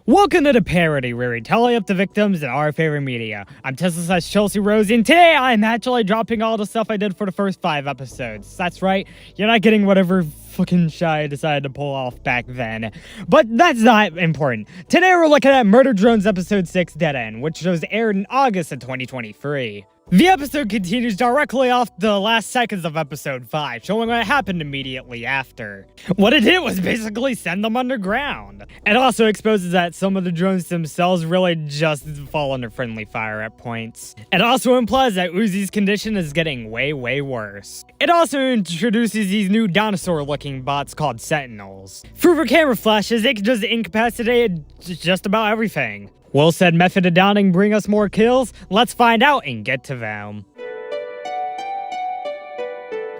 Welcome to the parody, where we tally up the victims in our favorite media. I'm Tesla/Chelsea Rose, and today I'm actually dropping all the stuff I did for the first 5 episodes. That's right, you're not getting whatever fucking shit I decided to pull off back then. But that's not important. Today we're looking at Murder Drones Episode 6 Dead End, which was aired in August of 2023. The episode continues directly off the last seconds of episode 5, showing what happened immediately after. What it did was basically send them underground. It also exposes that some of the drones themselves really just fall under friendly fire at points. It also implies that Uzi's condition is getting way worse. It also introduces these new dinosaur-looking bots called Sentinels. Through their camera flashes, they can just incapacitate just about everything. Will said method of downing bring us more kills? Let's find out and get to them.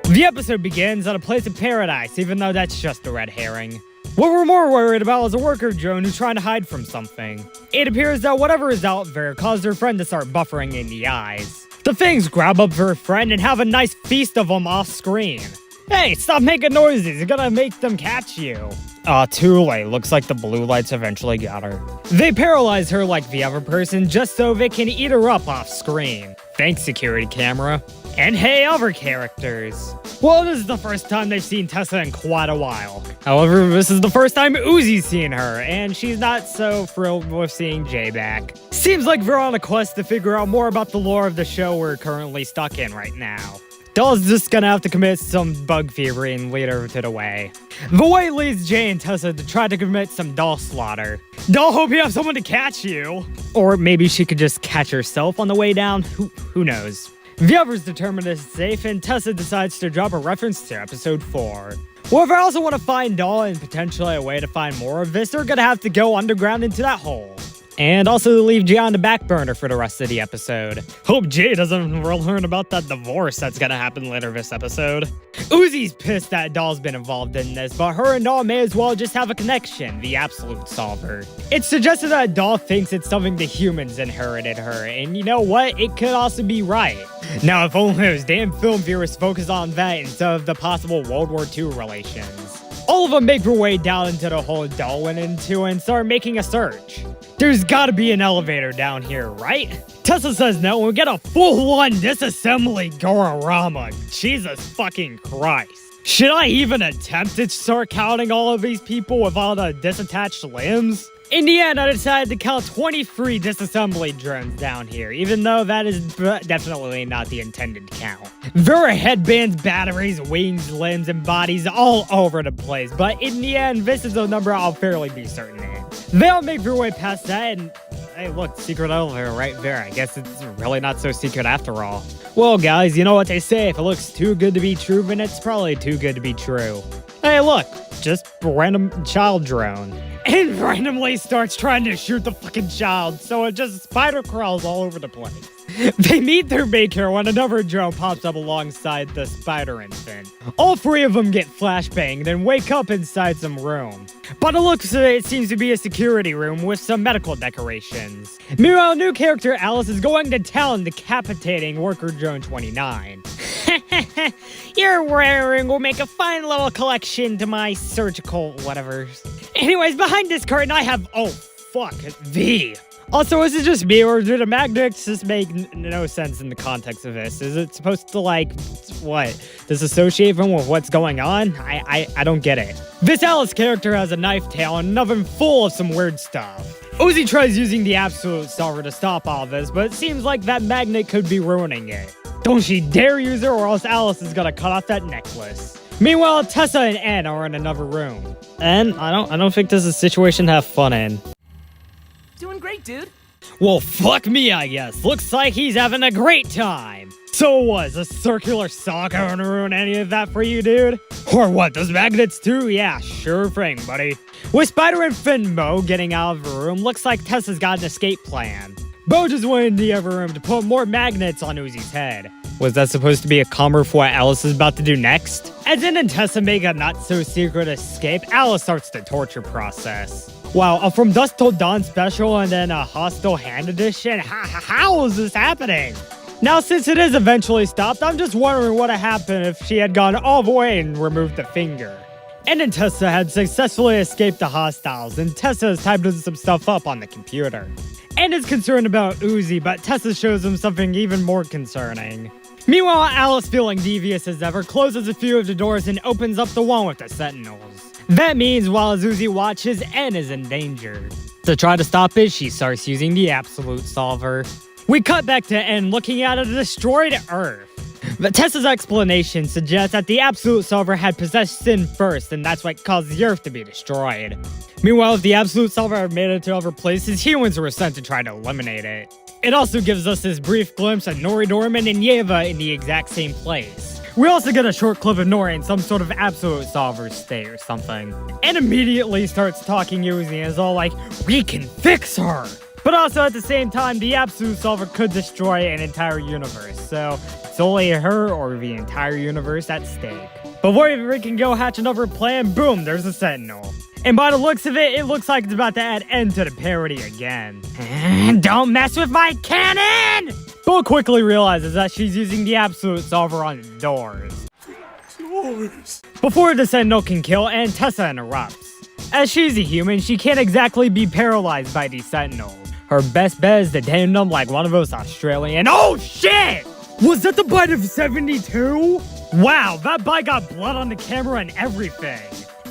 The episode begins at a place of paradise, even though that's just a red herring. What we're more worried about is a worker drone who's trying to hide from something. It appears that whatever is out there caused her friend to start buffering in the eyes. The things grab up her friend and have a nice feast of them off screen. Hey, stop making noises, you're gonna make them catch you. Too late. Looks like the blue lights eventually got her. They paralyze her like the other person just so they can eat her up off screen. Thanks, security camera. And hey, other characters. Well, this is the first time they've seen Tessa in quite a while. However, this is the first time Uzi's seen her, and she's not so thrilled with seeing Jay back. Seems like they're on a quest to figure out more about the lore of the show we're currently stuck in right now. Doll's just gonna have to commit some bug thievery and lead her to the way. The way leads Jay and Tessa to try to commit some doll slaughter. Doll, hope you have someone to catch you! Or maybe she could just catch herself on the way down, who knows. The others determine it's safe, and Tessa decides to drop a reference to episode 4. Well, if I also want to find Doll and potentially a way to find more of this, they're gonna have to go underground into that hole. And also leave Jay on the back burner for the rest of the episode. Hope Jay doesn't learn about that divorce that's gonna happen later this episode. Uzi's pissed that Doll's been involved in this, but her and Doll may as well just have a connection, the absolute solver. It's suggested that Doll thinks it's something the humans inherited her, and you know what? It could also be right. Now, if only those damn film viewers focus on that instead of the possible World War II relations. All of them make their way down into the hole Doll went into and start making a search. There's gotta be an elevator down here, right? Tessa says no, and we get a full-on disassembly Gororama. Jesus fucking Christ. Should I even attempt to start counting all of these people with all the disattached limbs? In the end, I decided to count 23 disassembly drones down here, even though that is definitely not the intended count. There are headbands, batteries, wings, limbs, and bodies all over the place, but in the end, this is a number I'll fairly be certain in. They all make their way past that, and hey, look, secret elevator right there. I guess it's really not so secret after all. Well, guys, you know what they say, if it looks too good to be true, then it's probably too good to be true. Hey, look, just a random child drone. And randomly starts trying to shoot the fucking child, so it just spider crawls all over the place. They meet their maker when another drone pops up alongside the spider infant. All 3 of them get flashbanged and wake up inside some room. By the looks of it, it seems to be a security room with some medical decorations. Meanwhile, new character Alice is going to town decapitating worker drone 29. Your wearing will make a fine little collection to my surgical whatevers. Anyways, behind this curtain I have, V. Also, is it just me, or do the magnets just make no sense in the context of this? Is it supposed to, disassociate them with what's going on? I don't get it. This Alice character has a knife tail and an oven full of some weird stuff. Uzi tries using the absolute solver to stop all this, but it seems like that magnet could be ruining it. Don't she dare use her, or else Alice is gonna cut off that necklace. Meanwhile, Tessa and Ann are in another room. And I don't think this is a situation to have fun in. Doing great, dude. Well, fuck me, I guess. Looks like he's having a great time. So was a circular saw gonna ruin any of that for you, dude? Or what, those magnets too? Yeah, sure thing, buddy. With Spider and Finn Bo getting out of the room, looks like Tessa's got an escape plan. Bo just went in the other room to put more magnets on Uzi's head. Was that supposed to be a comer for what Alice is about to do next? As Ann and Tessa make a not-so-secret escape, Alice starts the torture process. Wow, a From Dusk Till Dawn special and then a Hostile Hand edition? How is this happening? Now, since it is eventually stopped, I'm just wondering what would happen if she had gone all the way and removed the finger. And then Tessa had successfully escaped the hostiles, and Tessa has typed in some stuff up on the computer. And is concerned about Uzi, but Tessa shows him something even more concerning. Meanwhile, Alice, feeling devious as ever, closes a few of the doors and opens up the one with the sentinels. That means while Uzi watches, N is in danger. To try to stop it, she starts using the Absolute Solver. We cut back to N looking at a destroyed Earth. But Tessa's explanation suggests that the Absolute Solver had possessed Sin first, and that's what caused the Earth to be destroyed. Meanwhile, if the Absolute Solver had made it to other places, humans were sent to try to eliminate it. It also gives us this brief glimpse of Nori Dorman and Yeva in the exact same place. We also get a short clip of Nori in some sort of Absolute Solver state or something. And immediately starts talking Uzi and is all like, "We can fix her!" But also at the same time, the Absolute Solver could destroy an entire universe, so it's only her or the entire universe at stake. Before we can go hatch another plan, boom, there's a Sentinel. And by the looks of it, it looks like it's about to add end to the parody again. Don't mess with my cannon! Bo quickly realizes that she's using the Absolute Solver on the doors. Before the Sentinel can kill, and Tessa interrupts. As she's a human, she can't exactly be paralyzed by these Sentinels. Her best bet is to tame them like one of those Australian— Oh shit! Was that the bite of 72? Wow, that bite got blood on the camera and everything.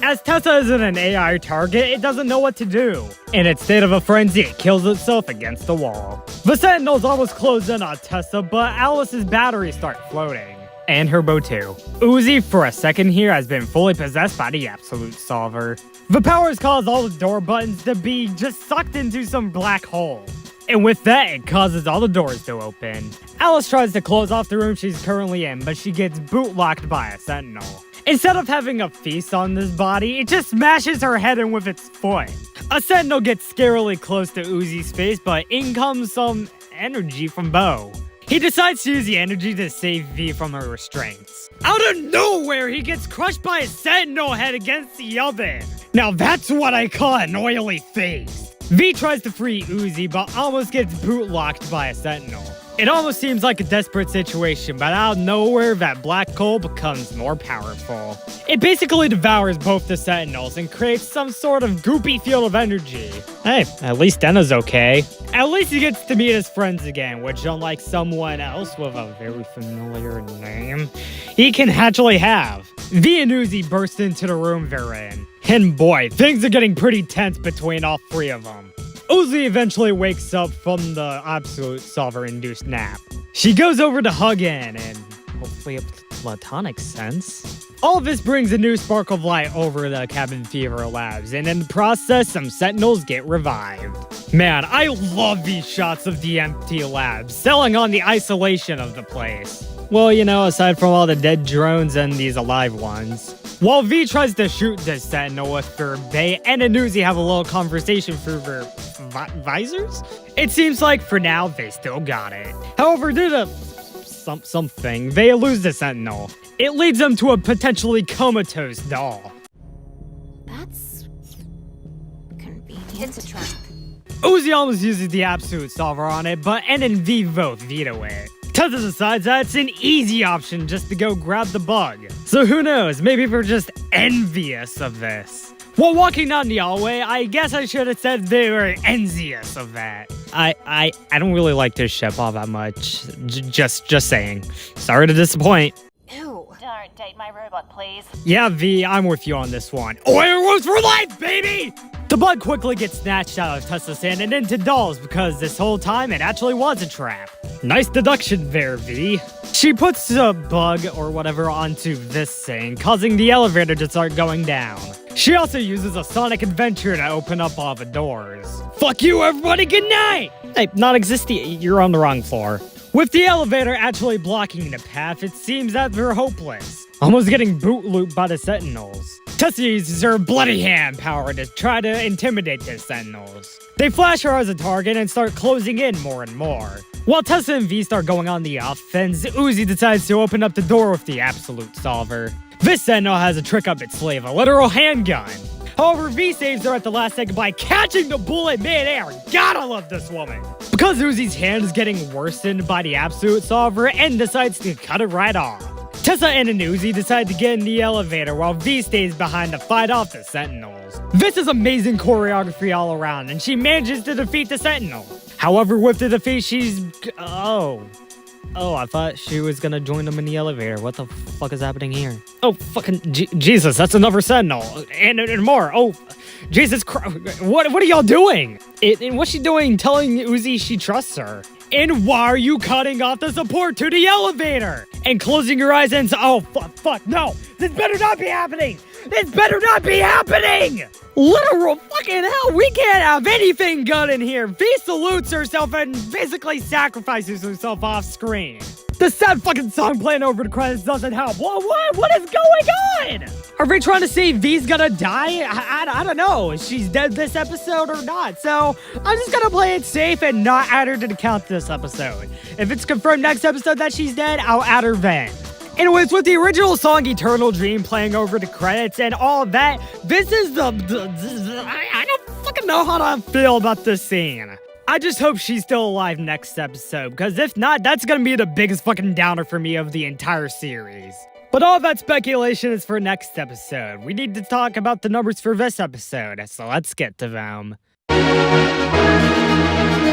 As Tessa isn't an AI target, it doesn't know what to do. In its state of a frenzy, it kills itself against the wall. The Sentinels almost close in on Tessa, but Alice's batteries start floating. And her bow too. Uzi, for a second here, has been fully possessed by the Absolute Solver. The powers cause all the door buttons to be just sucked into some black hole. And with that, it causes all the doors to open. Alice tries to close off the room she's currently in, but she gets boot-locked by a Sentinel. Instead of having a feast on this body, it just smashes her head in with its foot. A Sentinel gets scarily close to Uzi's face, but in comes some energy from Bo. He decides to use the energy to save V from her restraints. Out of nowhere, he gets crushed by a Sentinel head against the oven. Now that's what I call an oily face. V tries to free Uzi, but almost gets boot-locked by a Sentinel. It almost seems like a desperate situation, but out of nowhere, that black coal becomes more powerful. It basically devours both the Sentinels and creates some sort of goopy field of energy. Hey, at least Denna's okay. At least he gets to meet his friends again, which, unlike someone else with a very familiar name, he can actually have. V and Uzi burst into the room they're in. And boy, things are getting pretty tense between all three of them. Uzi eventually wakes up from the Absolute Solver-induced nap. She goes over to hug in, and hopefully a platonic sense. All of this brings a new spark of light over the Cabin Fever labs, and in the process, some Sentinels get revived. Man, I love these shots of the empty labs, selling on the isolation of the place. Well, you know, aside from all the dead drones and these alive ones. While V tries to shoot this Sentinel with her Bay and Uzi have a little conversation through their visors, it seems like for now they still got it. However, due to something, they lose the Sentinel. It leads them to a potentially comatose doll. That's convenient. It's a trap. Uzi almost uses the Absolute Solver on it, but N and V both veto it. Tessa decides that it's an easy option just to go grab the bug. So who knows, maybe we're just envious of this. While walking down the hallway, I guess I should have said they were envious of that. I don't really like this ship all that much. Just saying. Sorry to disappoint. Ew. Don't date my robot, please. Yeah, V, I'm with you on this one. Werewolves for life, baby! The bug quickly gets snatched out of Tessa's hand and into Doll's because this whole time it actually was a trap. Nice deduction there, V. She puts a bug or whatever onto this thing, causing the elevator to start going down. She also uses a Sonic Adventure to open up all the doors. Fuck you, everybody, good night! Hey, non-existent, you're on the wrong floor. With the elevator actually blocking the path, it seems that they're hopeless. Almost getting boot-looped by the Sentinels. Tessa uses her bloody hand power to try to intimidate the Sentinels. They flash her as a target and start closing in more and more. While Tessa and V start going on the offense, Uzi decides to open up the door with the Absolute Solver. This Sentinel has a trick up its sleeve, a literal handgun. However, V saves her at the last second by catching the bullet mid-air. Gotta love this woman. Because Uzi's hand is getting worsened by the Absolute Solver, N decides to cut it right off. Tessa and Uzi decide to get in the elevator while V stays behind to fight off the Sentinels. This is amazing choreography all around, and she manages to defeat the Sentinel. However, with the defeat, she's... Oh, I thought she was gonna join them in the elevator. What the fuck is happening here? Oh, fucking Jesus, that's another Sentinel. And more. Oh, Jesus Christ. What are y'all doing? And what's she doing telling Uzi she trusts her? And why are you cutting off the support to the elevator? And closing your eyes and oh, fuck, no. This better not be happening. This better not be happening. Literal fucking hell, we can't have anything good in here. V salutes herself and basically sacrifices herself off screen. The sad fucking song playing over the credits doesn't help. What is going on? Are they trying to say V's gonna die? I don't know if she's dead this episode or not. So I'm just gonna play it safe and not add her to the count this episode. If it's confirmed next episode that she's dead, I'll add her then. Anyways, with the original song Eternal Dream playing over the credits and all that, this is I don't fucking know how to feel about this scene. I just hope she's still alive next episode, because if not, that's gonna be the biggest fucking downer for me of the entire series. But all that speculation is for next episode. We need to talk about the numbers for this episode, so let's get to them.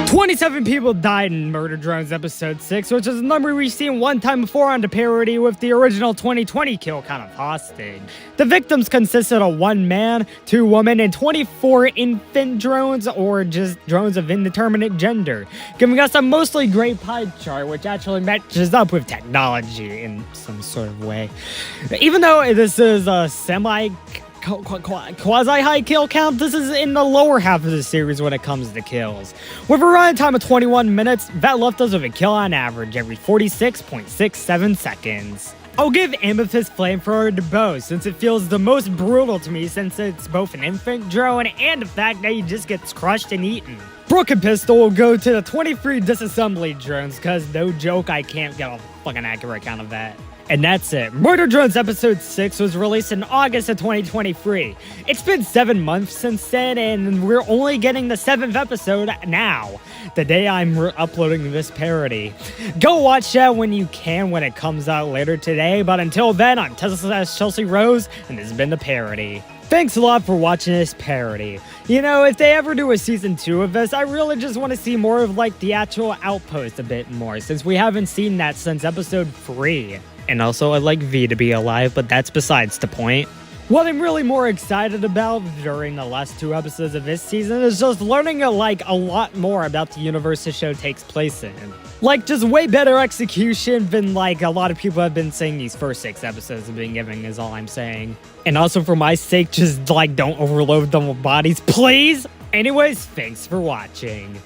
27 people died in Murder Drones episode 6, which is a number we've seen one time before on the parody with the original 2020 kill count of hostage. The victims consisted of 1 man, 2 women, and 24 infant drones, or just drones of indeterminate gender, giving us a mostly gray pie chart, which actually matches up with technology in some sort of way. Even though this is a quasi-high kill count, this is in the lower half of the series when it comes to kills. With a running time of 21 minutes, that left us with a kill on average every 46.67 seconds. I'll give Amethyst Flamethrower to both, since it feels the most brutal to me since it's both an infant drone and the fact that he just gets crushed and eaten. Broken Pistol will go to the 23 disassembly drones, cause no joke, I can't get a fucking accurate count of that. And that's it. Murder Drones Episode 6 was released in August of 2023. It's been 7 months since then, and we're only getting the 7th episode now, the day I'm uploading this parody. Go watch that when you can when it comes out later today, but until then, I'm Chelsea Rose, and this has been the parody. Thanks a lot for watching this parody. You know, if they ever do a season 2 of this, I really just want to see more of like the actual outpost a bit more, since we haven't seen that since episode 3. And also, I'd like V to be alive, but that's besides the point. What I'm really more excited about during the last 2 episodes of this season is just learning a lot more about the universe the show takes place in. Like, just way better execution than like a lot of people have been saying these first 6 episodes have been giving is all I'm saying. And also for my sake, just like don't overload them with bodies, please! Anyways, thanks for watching.